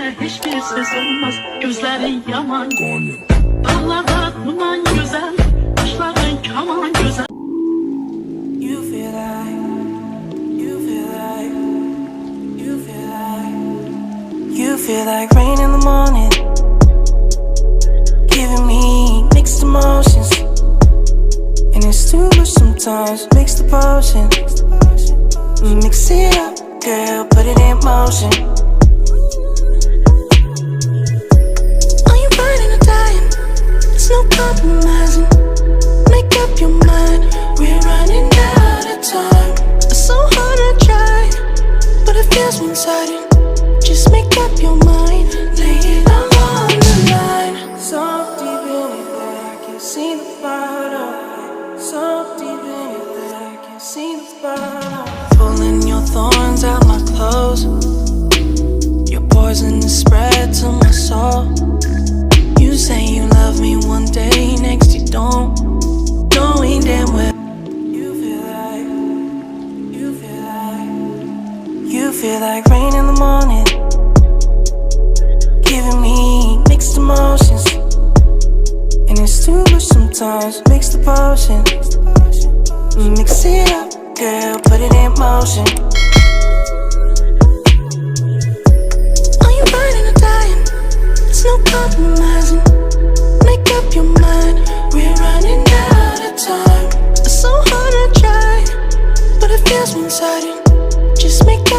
Sende hiçbir ses olmaz, gözlerin yaman. Dağlarda duman güzel, kuşların kaman güzel. You feel like, you feel like, you feel like, you feel like rain in the morning, giving me mixed emotions, and it's too much sometimes. Mix the potion, mix it up, girl, put it in motion. Are you burning or dying? There's no compromising. Make up your mind, we're running out of time. It's so hard to try, but it feels one-sided. Just make up your mind, lay it all on the line. So deep in it that I can see the bottom. So deep in it that I can see the bottom. Pulling your thorns out my clothes, your poison is spread to my soul. You say you love me one day, next you don't, knowing damn well. You feel like, you feel like, you feel like rain in the morning, giving me mixed emotions, and it's too much sometimes. Mix the potion, mix it up, girl, put it in motion. Are you burning or dying? There's no compromising. Make up your mind, we're running out of time. It's so hard to try, but it feels one-sided. Just make up